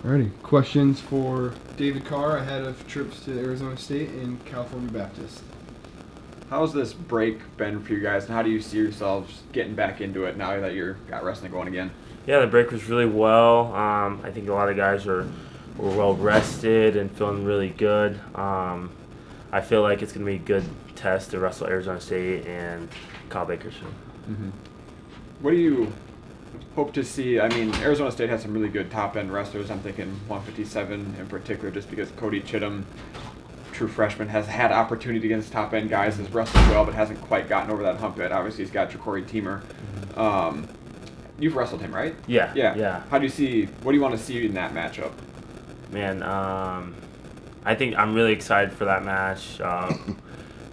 Alrighty. Questions for David Carr ahead of trips to Arizona State and California Baptist? How's this break been for you guys, and how do you see yourselves getting back into it now that you're got wrestling going again? Yeah, the break was really well. I think a lot of guys were well rested and feeling really good. I feel like it's going to be a good test to wrestle Arizona State and Kyle Bakersfield. Mm-hmm. What do you hope to see? I mean, Arizona State has some really good top-end wrestlers. I'm thinking 157 in particular, just because Cody Chittum, true freshman, has had opportunity against top-end guys, has wrestled well, but hasn't quite gotten over that hump yet. Obviously, he's got Ja'Cory Teamer. You've wrestled him, right? Yeah. What do you want to see in that matchup? Man, I think I'm really excited for that match.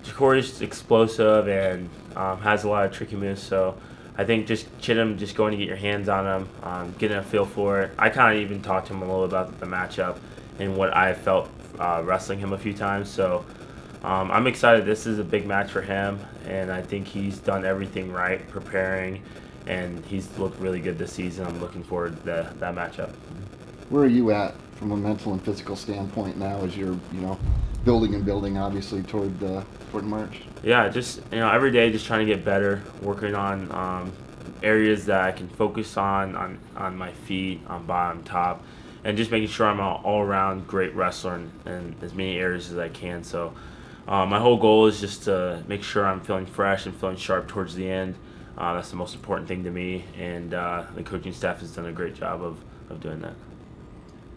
Ja'Cory's explosive and has a lot of tricky moves, so I think just Chittum, just going to get your hands on him, getting a feel for it. I kind of even talked to him a little about the matchup and what I felt wrestling him a few times. So I'm excited. This is a big match for him, and I think he's done everything right preparing, and he's looked really good this season. I'm looking forward to that matchup. Where are you at from a mental and physical standpoint now as you're, building obviously toward March? Yeah, just every day just trying to get better, working on areas that I can focus on my feet, on bottom, top, and just making sure I'm an all-around great wrestler in as many areas as I can. So my whole goal is just to make sure I'm feeling fresh and feeling sharp towards the end. That's the most important thing to me, and the coaching staff has done a great job of doing that.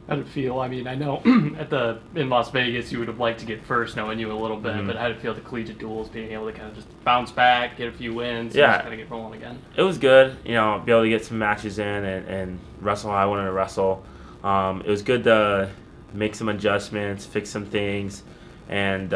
How did it feel? I mean, I know in Las Vegas you would have liked to get first, knowing you a little bit, but how did it feel at the collegiate duels, being able to kind of just bounce back, get a few wins, and just kind of get rolling again? It was good, be able to get some matches in and wrestle how I wanted to wrestle. It was good to make some adjustments, fix some things, and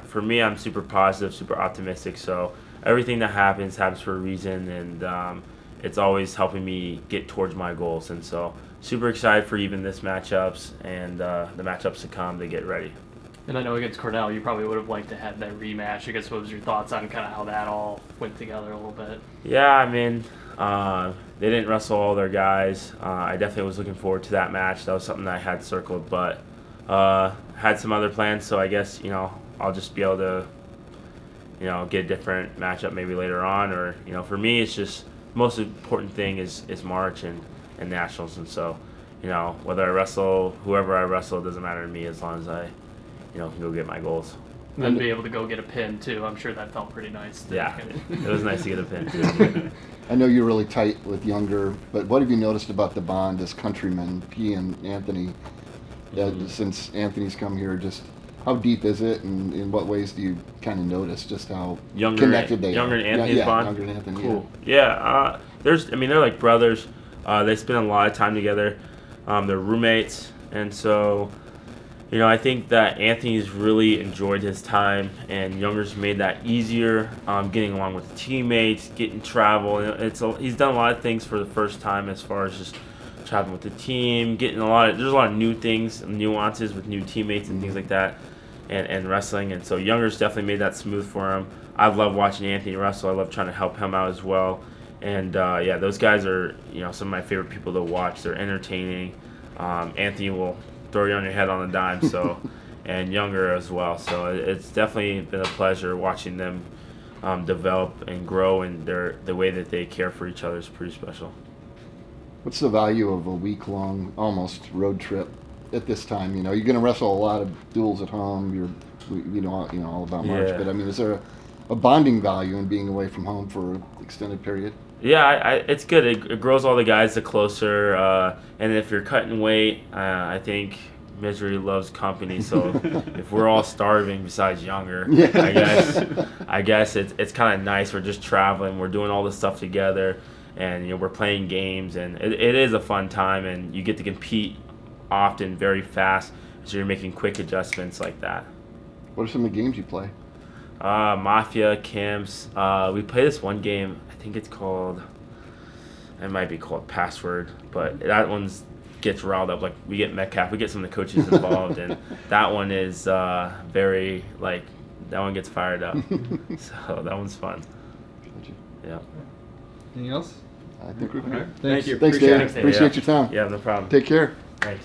for me, I'm super positive, super optimistic. So everything that happens for a reason, and it's always helping me get towards my goals. And so super excited for even this matchups and the matchups to come to get ready. And I know against Cornell, you probably would have liked to have that rematch. I guess what was your thoughts on kind of how that all went together a little bit? Yeah, I mean, they didn't wrestle all their guys. I definitely was looking forward to that match. That was something that I had circled, but had some other plans. So I guess I'll just be able to get a different matchup maybe later on. Or for me, it's just the most important thing is March and nationals. And so whether I wrestle whoever I wrestle, it doesn't matter to me as long as I can go get my goals. And then be able to go get a pin too. I'm sure that felt pretty nice. Yeah, it was nice to get a pin too. I know you're really tight with Younger, but what have you noticed about the bond as countrymen, he and Anthony, since Anthony's come here? Just how deep is it, and in what ways do you kind of notice just how connected they are? Younger and Anthony's bond? Younger and Anthony, cool. Yeah, they're like brothers. They spend a lot of time together. They're roommates, and so I think that Anthony's really enjoyed his time, and Younger's made that easier. Getting along with teammates, getting travel. He's done a lot of things for the first time as far as just traveling with the team, there's a lot of new things, nuances with new teammates and things like that, and wrestling. And so Younger's definitely made that smooth for him. I love watching Anthony wrestle. I love trying to help him out as well. And those guys are some of my favorite people to watch. They're entertaining. Anthony will throw you on your head on a dime, so and Younger as well. So it's definitely been a pleasure watching them develop and grow, and the way that they care for each other is pretty special. What's the value of a week-long, almost road trip at this time? You're going to wrestle a lot of duels at home. You're all about March, but I mean, is there a bonding value in being away from home for an extended period? Yeah, it's good. It grows all the guys the closer, and if you're cutting weight, I think misery loves company. So if we're all starving besides Younger, I guess it's kind of nice. We're just traveling. We're doing all this stuff together, and we're playing games, and it is a fun time. And you get to compete often, very fast, so you're making quick adjustments like that. What are some of the games you play? Mafia, Camps. We play this one game. I think it might be called Password, but that one's gets riled up. Like, we get Metcalf, we get some of the coaches involved, and that one is very, that one gets fired up. So that one's fun. Yeah. Anything else? I think we're good. Thanks. Thank you. Thanks, Dave. Appreciate your time. Yeah, no problem. Take care. Thank you.